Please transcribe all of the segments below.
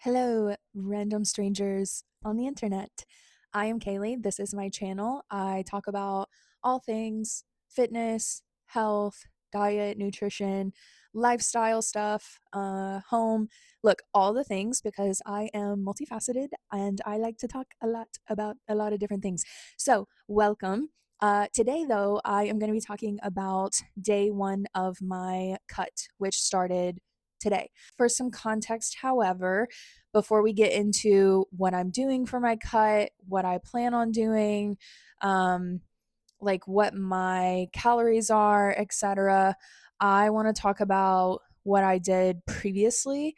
Hello, random strangers on the internet. I am Kaylee. This is my channel. I talk about all things fitness, health, diet, nutrition, lifestyle stuff, home. Look, all the things because I am multifaceted and I like to talk a lot about a lot of different things. So, welcome. Today, though, I am going to be talking about day one of my cut, which started today. For some context, however, before we get into what I'm doing for my cut, what I plan on doing, like what my calories are, etc., I want to talk about what I did previously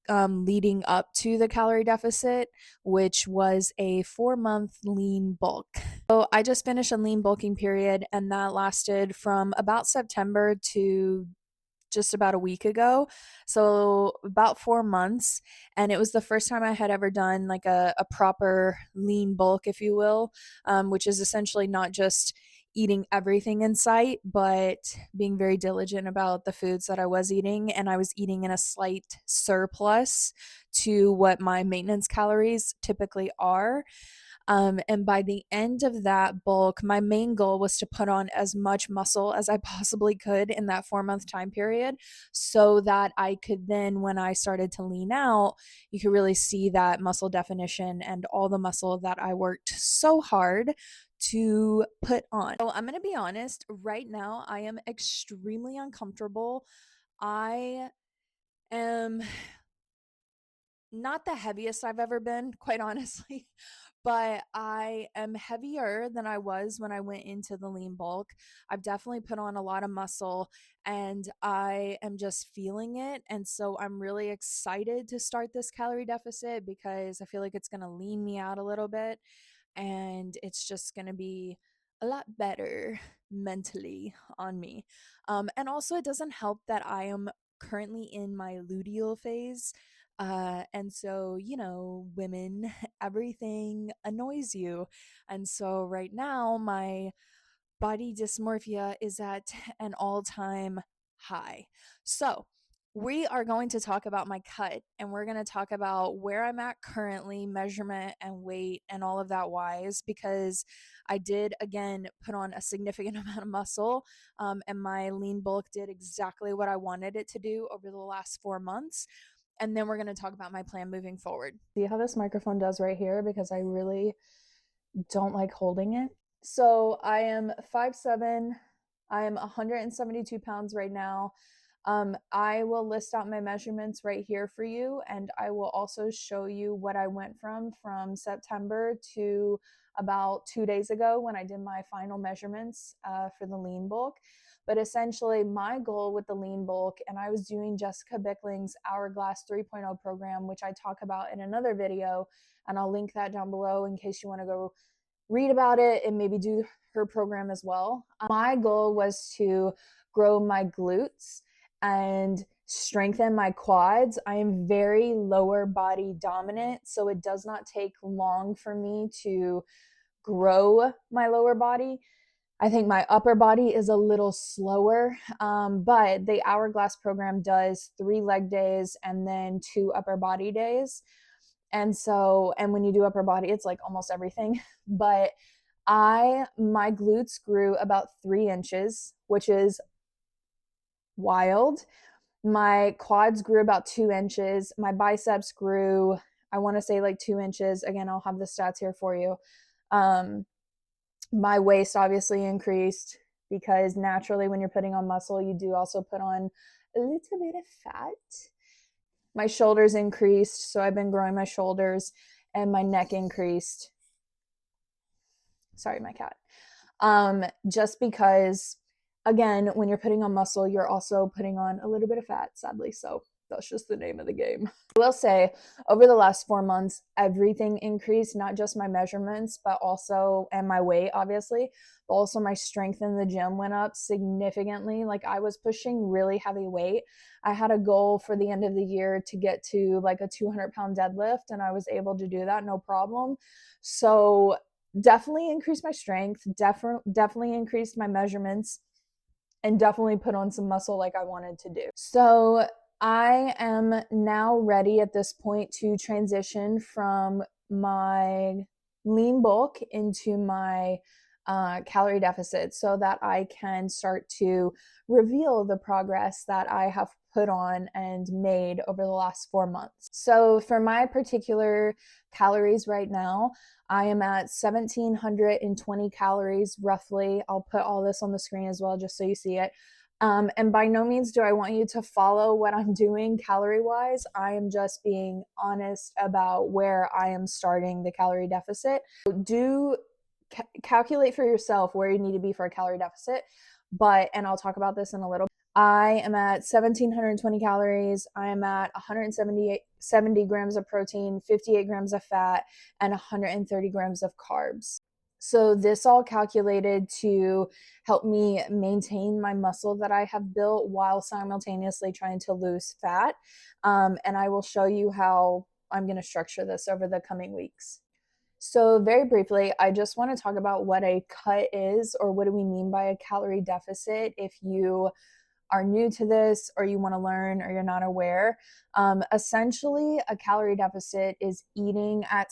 leading up to the calorie deficit, which was a 4-month lean bulk. So I just finished a lean bulking period, and that lasted from about September to just about a week ago. So about 4 months. And it was the first time I had ever done like a proper lean bulk, if you will, which is essentially not just eating everything in sight, but being very diligent about the foods that I was eating. And I was eating in a slight surplus to what my maintenance calories typically are. And by the end of that bulk, my main goal was to put on as much muscle as I possibly could in that 4-month time period so that I could then, when I started to lean out, you could really see that muscle definition and all the muscle that I worked so hard to put on. So I'm going to be honest, right now I am extremely uncomfortable. I am not the heaviest I've ever been, quite honestly, but I am heavier than I was when I went into the lean bulk. I've definitely put on a lot of muscle and I am just feeling it. And so I'm really excited to start this calorie deficit because I feel like it's going to lean me out a little bit and it's just going to be a lot better mentally on me. And also, it doesn't help that I am currently in my luteal phase. And so, women, everything annoys you. And so, right now, my body dysmorphia is at an all time high. So, we are going to talk about my cut and we're going to talk about where I'm at currently, measurement and weight and all of that wise, because I did again put on a significant amount of muscle and my lean bulk did exactly what I wanted it to do over the last 4 months. And then we're going to talk about my plan moving forward. See how this microphone does right here because I really don't like holding it. So I am 5'7". I am 172 pounds right now. I will list out my measurements right here for you, and I will also show you what I went from September to about 2 days ago when I did my final measurements for the lean bulk. But essentially, my goal with the lean bulk, and I was doing Jessica Bickling's Hourglass 3.0 program, which I talk about in another video, and I'll link that down below in case you want to go read about it and maybe do her program as well. My goal was to grow my glutes and strengthen my quads. I am very lower body dominant, so it does not take long for me to grow my lower body. I think my upper body is a little slower, but the Hourglass program does 3 leg days and then 2 upper body days. And so, and when you do upper body, it's like almost everything. But my glutes grew about 3 inches, which is wild. My quads grew about 2 inches. My biceps grew, I want to say like 2 inches. Again, I'll have the stats here for you. My waist obviously increased because naturally when you're putting on muscle, you do also put on a little bit of fat. My shoulders increased, so I've been growing my shoulders, and my neck increased. Sorry, my cat. Just because, again, when you're putting on muscle, you're also putting on a little bit of fat, sadly. So that's just the name of the game. I will say, over the last 4 months, everything increased, not just my measurements, but also, and my weight, obviously, but also my strength in the gym went up significantly. Like I was pushing really heavy weight. I had a goal for the end of the year to get to like a 200-pound deadlift, and I was able to do that, no problem. So definitely increased my strength, definitely increased my measurements, and definitely put on some muscle like I wanted to do. So I am now ready at this point to transition from my lean bulk into my calorie deficit so that I can start to reveal the progress that I have put on and made over the last 4 months. So, for my particular calories right now, I am at 1,720 calories roughly. I'll put all this on the screen as well just so you see it. And by no means do I want you to follow what I'm doing calorie wise. I am just being honest about where I am starting the calorie deficit. Do calculate for yourself where you need to be for a calorie deficit. And I'll talk about this in a little bit. I am at 1,720 calories. I am at 170 grams of protein, 58 grams of fat, and 130 grams of carbs. So this all calculated to help me maintain my muscle that I have built while simultaneously trying to lose fat. And I will show you how I'm going to structure this over the coming weeks. So very briefly, I just want to talk about what a cut is, or what do we mean by a calorie deficit if you are new to this or you want to learn or you're not aware. Essentially, a calorie deficit is eating at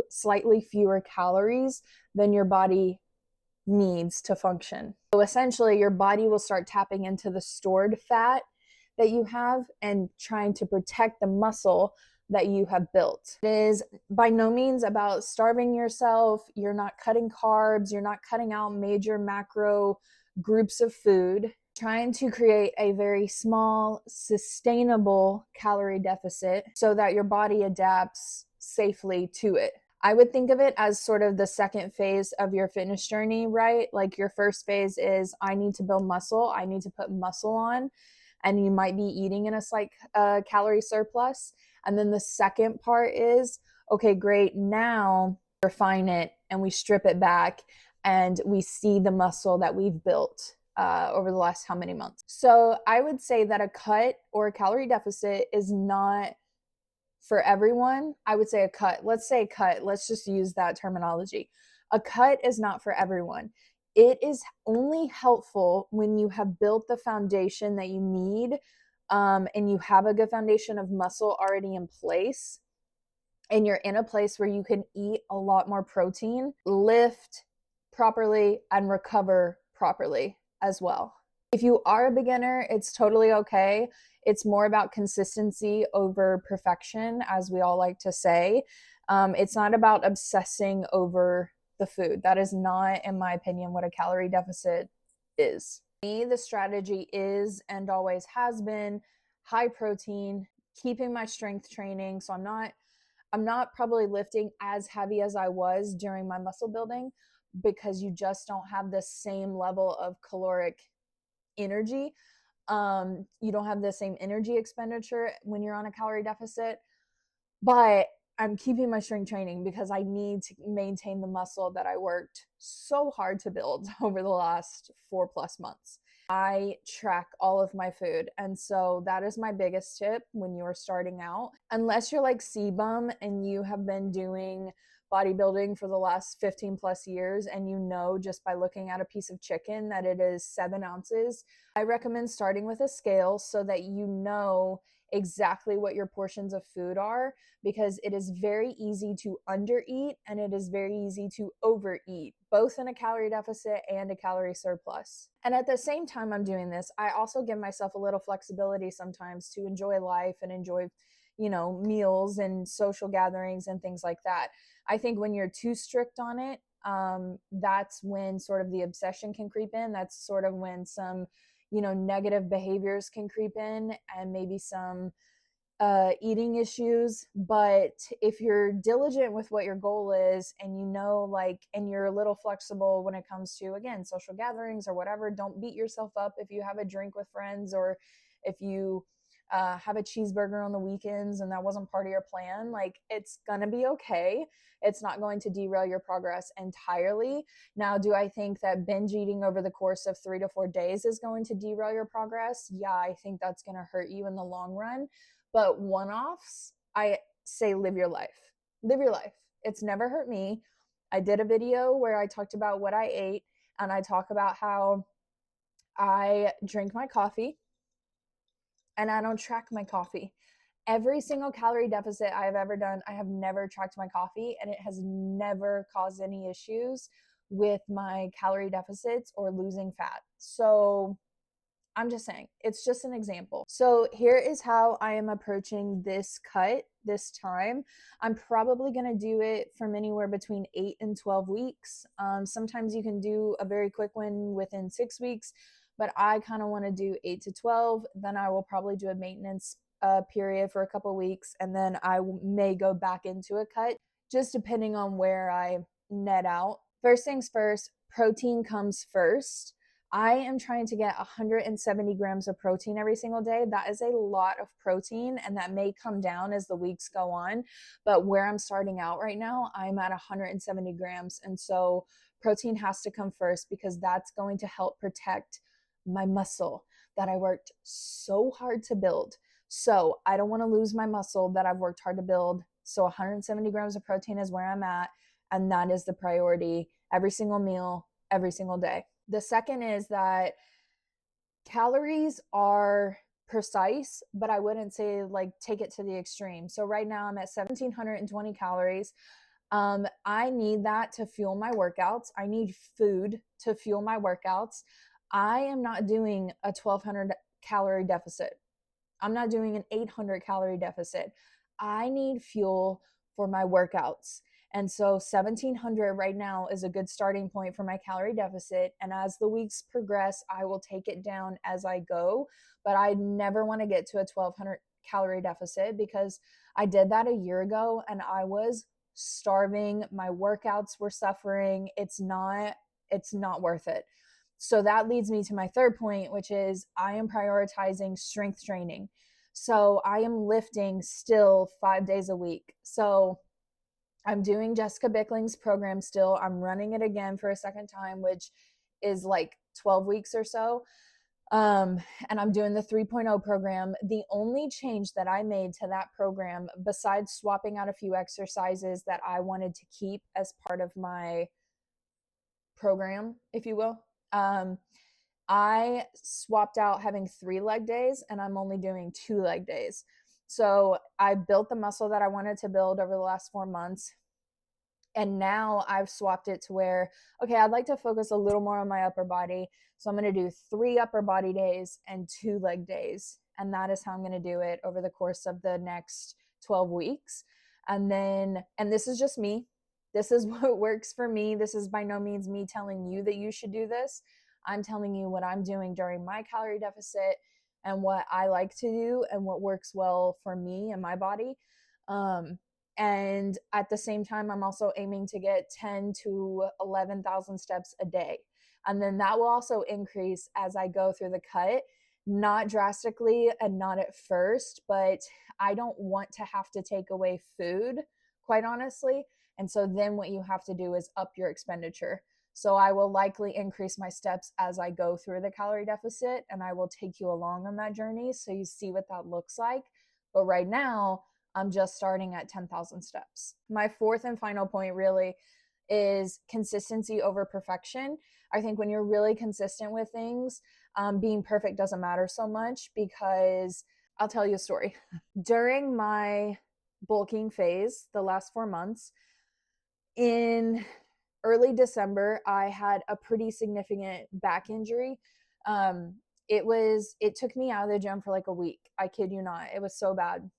slightly fewer calories than your body needs to function. So essentially, your body will start tapping into the stored fat that you have and trying to protect the muscle that you have built. It is by no means about starving yourself. You're not cutting carbs, you're not cutting out major macro groups of food. Trying to create a very small, sustainable calorie deficit so that your body adapts safely to it. I would think of it as sort of the second phase of your fitness journey, right? Like your first phase is I need to build muscle, I need to put muscle on, and you might be eating in a slight calorie surplus. And then the second part is okay, great, now refine it and we strip it back and we see the muscle that we've built over the last how many months. So I would say that a cut or a calorie deficit is not for everyone. I would say a cut. Let's say cut. Let's just use that terminology. A cut is not for everyone. It is only helpful when you have built the foundation that you need, and you have a good foundation of muscle already in place, and you're in a place where you can eat a lot more protein, lift properly, and recover properly as well. If you are a beginner, it's totally okay. It's more about consistency over perfection, as we all like to say. It's not about obsessing over the food. That is not, in my opinion, what a calorie deficit is. For me, the strategy is and always has been high protein, keeping my strength training. So I'm not probably lifting as heavy as I was during my muscle building because you just don't have the same level of caloric energy. You don't have the same energy expenditure when you're on a calorie deficit, but I'm keeping my strength training because I need to maintain the muscle that I worked so hard to build over the last 4+ months. I track all of my food. And so that is my biggest tip when you're starting out. Unless you're like CBum and you have been doing bodybuilding for the last 15+ years and you know just by looking at a piece of chicken that it is 7 ounces, I recommend starting with a scale so that you know exactly what your portions of food are, because it is very easy to undereat and it is very easy to overeat, both in a calorie deficit and a calorie surplus. And at the same time I'm doing this, I also give myself a little flexibility sometimes to enjoy life and enjoy, meals and social gatherings and things like that. I think when you're too strict on it, that's when sort of the obsession can creep in. That's sort of when some negative behaviors can creep in and maybe some eating issues. But if you're diligent with what your goal is and and you're a little flexible when it comes to, again, social gatherings or whatever, don't beat yourself up if you have a drink with friends or if you have a cheeseburger on the weekends and that wasn't part of your plan. Like, it's gonna be okay. It's not going to derail your progress entirely. Now, do I think that binge eating over the course of 3 to 4 days is going to derail your progress? Yeah, I think that's going to hurt you in the long run. But one-offs, I say live your life. Live your life. It's never hurt me. I did a video where I talked about what I ate, and I talk about how I drink my coffee. and I don't track my coffee. Every single calorie deficit I have ever done, I have never tracked my coffee, and it has never caused any issues with my calorie deficits or losing fat. So I'm just saying, it's just an example. So here is how I am approaching this cut this time. I'm probably going to do it from anywhere between 8 and 12 weeks. Sometimes you can do a very quick one within 6 weeks, but I kind of want to do 8 to 12. Then I will probably do a maintenance period for a couple of weeks, and then I may go back into a cut, just depending on where I net out. First things first, protein comes first. I am trying to get 170 grams of protein every single day. That is a lot of protein, and that may come down as the weeks go on. But where I'm starting out right now, I'm at 170 grams. And so protein has to come first because that's going to help protect my muscle that I worked so hard to build. So I don't want to lose my muscle that I've worked hard to build. So 170 grams of protein is where I'm at. And that is the priority every single meal, every single day. The second is that calories are precise, but I wouldn't say like take it to the extreme. So right now I'm at 1,720 calories. I need that to fuel my workouts. I need food to fuel my workouts. I am not doing a 1,200 calorie deficit. I'm not doing an 800 calorie deficit. I need fuel for my workouts. And so 1,700 right now is a good starting point for my calorie deficit. And as the weeks progress, I will take it down as I go. But I never want to get to a 1,200 calorie deficit because I did that a year ago and I was starving. My workouts were suffering. It's not worth it. So that leads me to my third point, which is I am prioritizing strength training. So I am lifting still 5 days a week. So I'm doing Jessica Bickling's program still. I'm running it again for a second time, which is like 12 weeks or so. And I'm doing the 3.0 program. The only change that I made to that program, besides swapping out a few exercises that I wanted to keep as part of my program, if you will, I swapped out having 3 leg days and I'm only doing 2 leg days. So I built the muscle that I wanted to build over the last 4 months. And now I've swapped it to where, okay, I'd like to focus a little more on my upper body. So I'm going to do 3 upper body days and 2 leg days. And that is how I'm going to do it over the course of the next 12 weeks. And this is just me. This is what works for me. This is by no means me telling you that you should do this. I'm telling you what I'm doing during my calorie deficit and what I like to do and what works well for me and my body. And at the same time, I'm also aiming to get 10 to 11,000 steps a day. And then that will also increase as I go through the cut, not drastically and not at first, but I don't want to have to take away food, quite honestly. And so then what you have to do is up your expenditure. So I will likely increase my steps as I go through the calorie deficit, and I will take you along on that journey so you see what that looks like. But right now, I'm just starting at 10,000 steps. My fourth and final point really is consistency over perfection. I think when you're really consistent with things, being perfect doesn't matter so much because I'll tell you a story. During my bulking phase, the last 4 months, in early December, I had a pretty significant back injury. It took me out of the gym for like a week. I kid you not. It was so bad.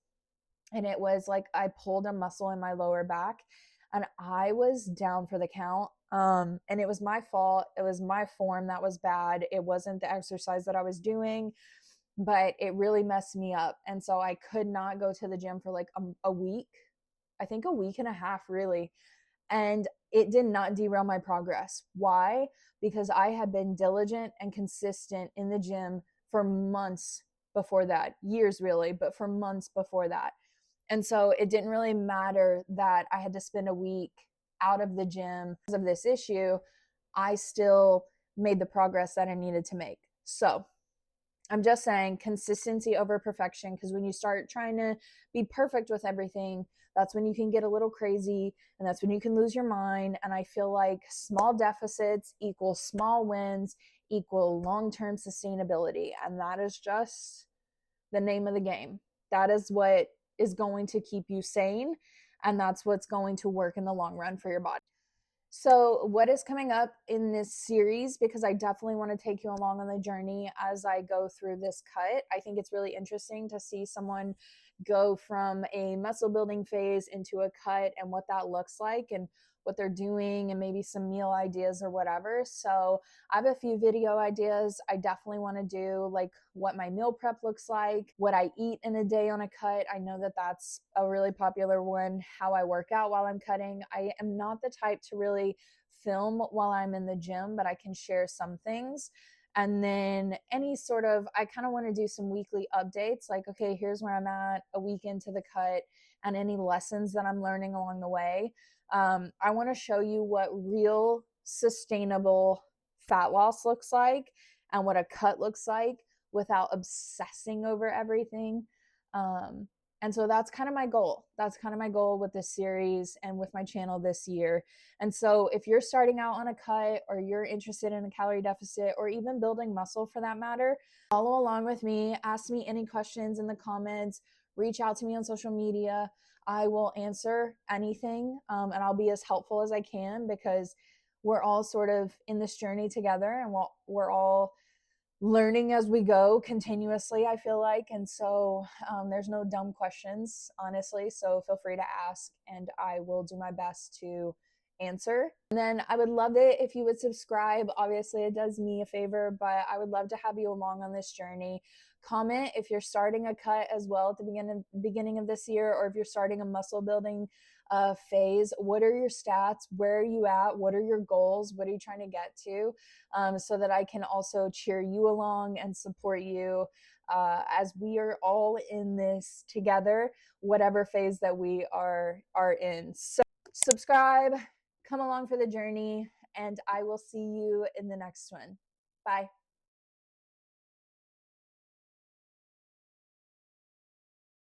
And it was like I pulled a muscle in my lower back and I was down for the count. And it was my fault. It was my form that was bad. It wasn't the exercise that I was doing, but it really messed me up. And so I could not go to the gym for like a week, I think a week and a half, really. And it did not derail my progress. Why? Because I had been diligent and consistent in the gym for months before that, years really, but for months before that. And so it didn't really matter that I had to spend a week out of the gym because of this issue. I still made the progress that I needed to make. So I'm just saying consistency over perfection, because when you start trying to be perfect with everything, that's when you can get a little crazy and that's when you can lose your mind. And I feel like small deficits equal small wins equal long-term sustainability. And that is just the name of the game. That is what is going to keep you sane, and that's what's going to work in the long run for your body. So, what is coming up in this series? Because I definitely want to take you along on the journey as I go through this cut. I think it's really interesting to see someone go from a muscle building phase into a cut and what that looks like and what they're doing and maybe some meal ideas or whatever. So, I have a few video ideas. I definitely want to do like what my meal prep looks like, what I eat in a day on a cut. I know that that's a really popular one, how I work out while I'm cutting. I am not the type to really film while I'm in the gym, but I can share some things. And then any sort of, I kind of want to do some weekly updates like, okay, here's where I'm at a week into the cut and any lessons that I'm learning along the way. I want to show you what real sustainable fat loss looks like and what a cut looks like without obsessing over everything. Um, and so that's kind of my goal. That's kind of my goal with this series and with my channel this year. And so if you're starting out on a cut or you're interested in a calorie deficit or even building muscle for that matter, follow along with me. Ask me any questions in the comments. Reach out to me on social media. I will answer anything and I'll be as helpful as I can because we're all sort of in this journey together and we're all learning as we go continuously, I feel like. And so there's no dumb questions, honestly. So feel free to ask and I will do my best to answer. And then I would love it if you would subscribe. Obviously, it does me a favor, but I would love to have you along on this journey. Comment if you're starting a cut as well at the beginning of this year, or if you're starting a muscle building phase. What are your stats? Where are you at? What are your goals? What are you trying to get to? So that I can also cheer you along and support you as we are all in this together, whatever phase that we are in. So subscribe, come along for the journey, and I will see you in the next one. Bye.